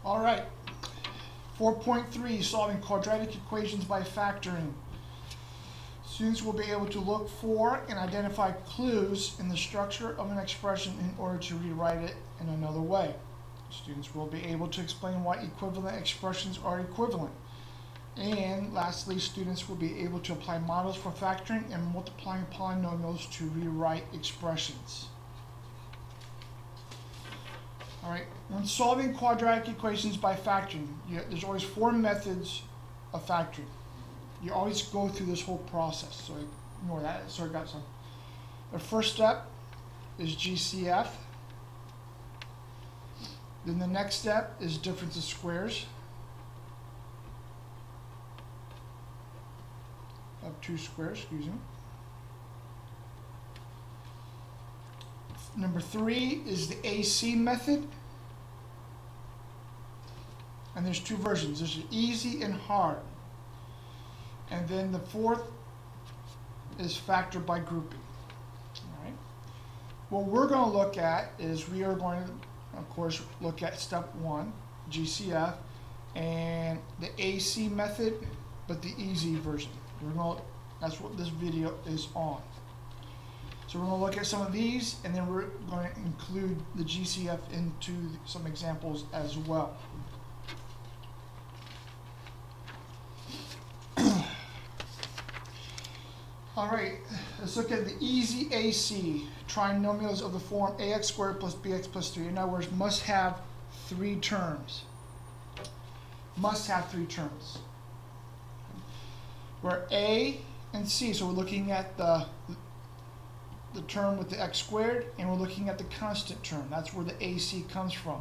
All right, 4.3, solving quadratic equations by factoring. Students will be able to look for and identify clues in the structure of an expression in order to rewrite it in another way. Students will be able to explain why equivalent expressions are equivalent. And lastly, students will be able to apply models for factoring and multiplying polynomials to rewrite expressions. All right, when solving quadratic equations by factoring, there's always four methods of factoring. You always go through this whole process, so ignore that. So I got some. The first step is GCF. Then the next step is difference of squares of two squares, excuse me. Number 3 is the AC method. And there's two versions. There's easy and hard. And then the fourth is factor by grouping. All right. What we're going to look at is we are going to, of course, look at step 1, GCF, and the AC method, but the easy version. That's what this video is on. So we're going to look at some of these, and then we're going to include the GCF into some examples as well. All right, let's look at the easy AC, trinomials of the form ax squared plus bx plus 3. In other words, must have 3 terms. Must have 3 terms. Where A and C, so we're looking at the term with the x squared, and we're looking at the constant term. That's where the AC comes from.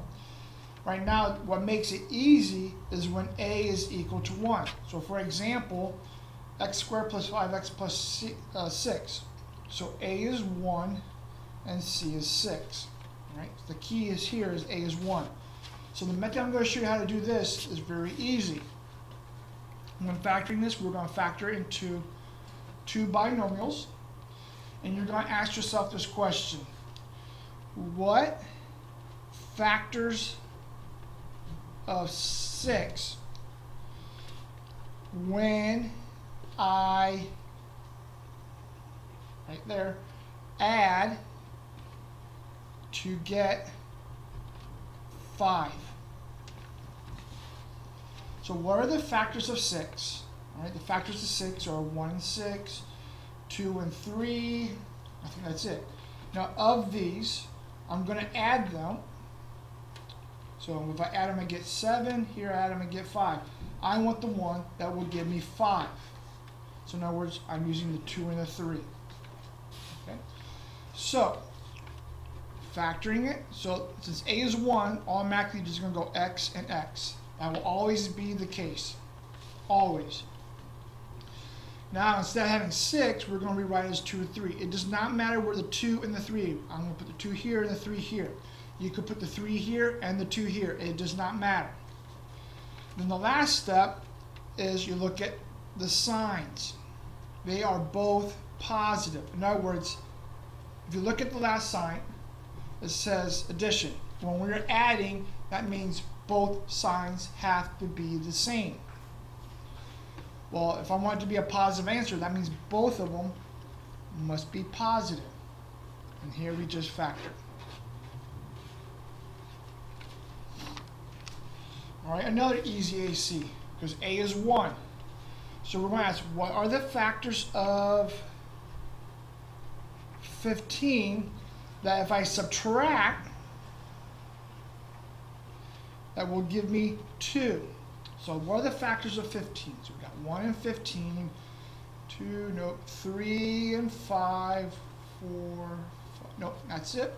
Right now, what makes it easy is when A is equal to 1. So for example, x squared plus 5x plus 6. So A is 1 and C is 6. Right? The key is here is A is 1. So the method I'm going to show you how to do this is very easy. When factoring this, we're going to factor into 2 binomials. And you're going to ask yourself this question. What factors of 6 when I, right there, add to get 5? So what are the factors of 6? All right, the factors of 6 are 1 and 6, 2 and 3. I think that's it. Now of these, I'm going to add them. So if I add them, I get 7. Here I add them, I get 5. I want the one that will give me 5. So in other words, I'm using the 2 and the 3. Okay. So factoring it. So since A is 1, automatically just going to go x and x. That will always be the case. Always. Now, instead of having 6, we're going to rewrite it as 2 and 3. It does not matter where the 2 and the 3. I'm going to put the 2 here and the 3 here. You could put the 3 here and the 2 here. It does not matter. Then the last step is you look at the signs. They are both positive. In other words, if you look at the last sign, it says addition. When we're adding, that means both signs have to be the same. Well, if I want it to be a positive answer, that means both of them must be positive. And here we just factor. All right, another easy AC, because A is 1. So we're going to ask, what are the factors of 15 that if I subtract, that will give me 2? So what are the factors of 15? So we've got 1 and 15, 3 and 5, 4, 5. Nope, that's it.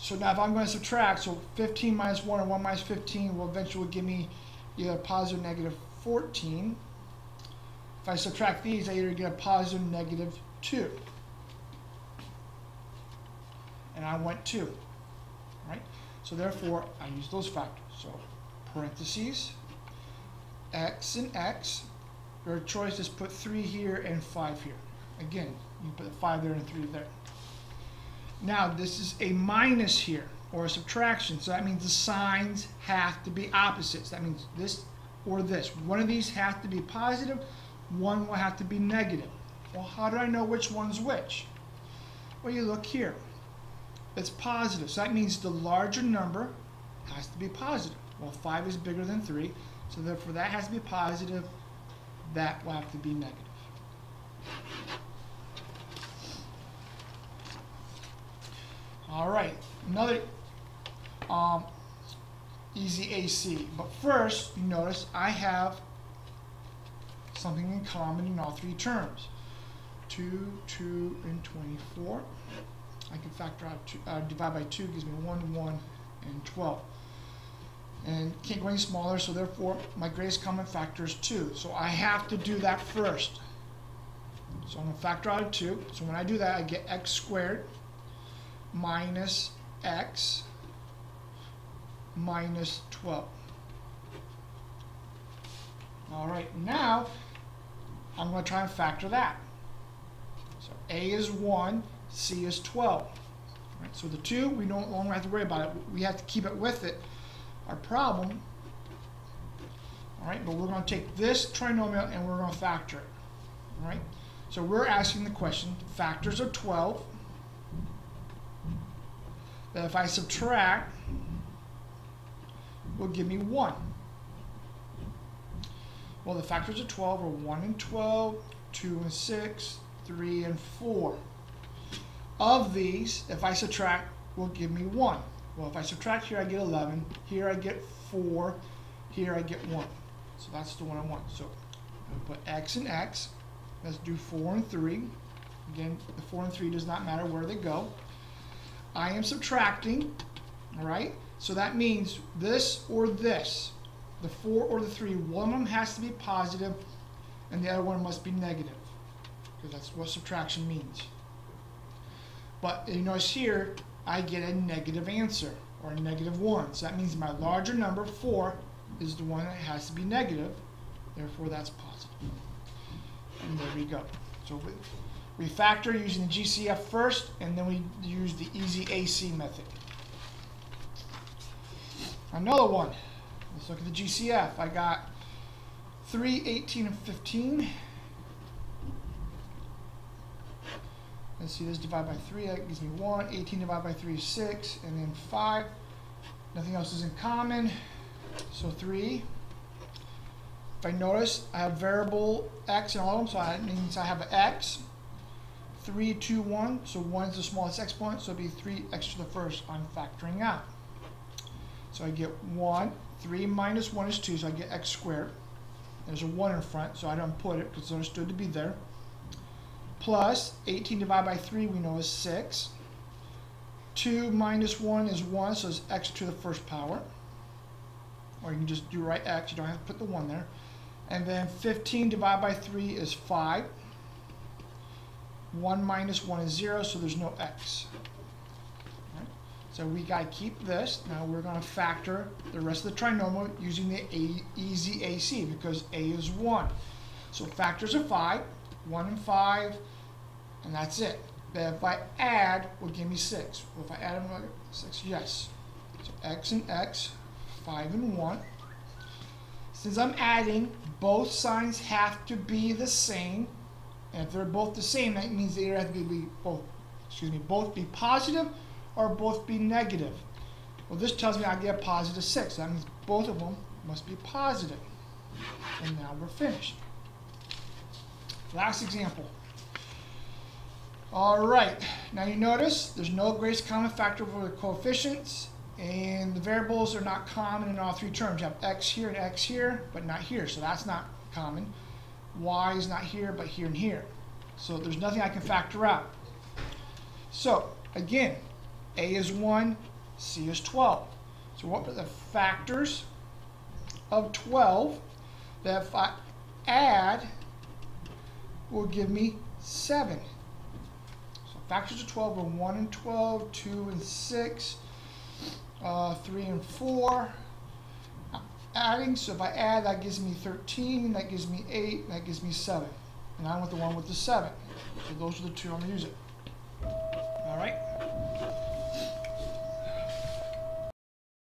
So now if I'm going to subtract, so 15 minus 1 and 1 minus 15 will eventually give me either positive or negative 14. If I subtract these, I either get a positive or negative 2. And I want 2. Right? So therefore, I use those factors. So parentheses, x and x. Your choice is put 3 here and 5 here. Again, you put 5 there and 3 there. Now this is a minus here. or a subtraction. So that means the signs have to be opposites. That means this or this. One of these has to be positive, one will have to be negative. Well, how do I know which one's which? Well, you look here. It's positive, so that means the larger number has to be positive. Well, 5 is bigger than 3, so therefore that has to be positive, that will have to be negative. All right, another easy AC. But first, you notice I have something in common in all three terms. 2, 2, and 24. I can factor out, divide by 2 gives me 1, 1, and 12. And can't go any smaller, so therefore my greatest common factor is 2. So I have to do that first. So I'm going to factor out 2. So when I do that, I get x squared minus x minus 12. All right, now I'm going to try and factor that. So A is 1, C is 12. All right, so the 2, we no longer have to worry about it. We have to keep it with it. Our problem, all right, but we're going to take this trinomial and we're going to factor it. All right, so we're asking the question, factors of 12, that if I subtract, will give me 1. Well, the factors of 12 are 1 and 12, 2 and 6, 3 and 4. Of these, if I subtract, will give me 1. Well, if I subtract here, I get 11. Here I get 4. Here I get 1. So that's the one I want. So I'm going to put x and x. Let's do 4 and 3. Again, the 4 and 3 does not matter where they go. I am subtracting, all right? So that means this or this, the 4 or the 3, one of them has to be positive and the other one must be negative, because that's what subtraction means. But you notice here, I get a negative answer, or a negative 1. So that means my larger number, 4, is the one that has to be negative. Therefore, that's positive. And there we go. So we factor using the GCF first, and then we use the easy AC method. Another one. Let's look at the GCF. I got 3, 18, and 15. Let's see, this divide by 3, that gives me 1. 18 divided by 3 is 6, and then 5. Nothing else is in common, so 3. If I notice, I have variable x in all of them, so that means I have an x. 3, 2, 1, so 1 is the smallest exponent, so it'll be 3x to the first. I'm factoring out. So I get 1, 3 minus 1 is 2, so I get x squared. There's a 1 in front, so I don't put it because it's understood to be there. Plus 18 divided by 3 we know is 6. 2 minus 1 is 1, so it's x to the first power. Or you can just do right x, you don't have to put the 1 there. And then 15 divided by 3 is 5. 1 minus 1 is 0, so there's no x. Right? So we got to keep this. Now we're going to factor the rest of the trinomial using the easy AC because A is 1. So factors of 5, 1 and 5, and that's it. Then if I add, will give me 6. Well, if I add them, 6, yes. So x and x, 5 and 1. Since I'm adding, both signs have to be the same. And if they're both the same, that means they either have to be both be positive or both be negative. Well, this tells me I get a positive 6. That means both of them must be positive. And now we're finished. Last example. All right, now you notice there's no greatest common factor for the coefficients, and the variables are not common in all three terms. You have x here and x here, but not here, so that's not common. Y is not here, but here and here. So there's nothing I can factor out. So again, A is 1, C is 12. So what are the factors of 12 that if I add will give me 7? So factors of 12 are 1 and 12, 2 and 6, 3 and 4. Adding, so if I add, that gives me 13, that gives me 8, that gives me 7. And I want the one with the 7. So those are the two I'm going to use it.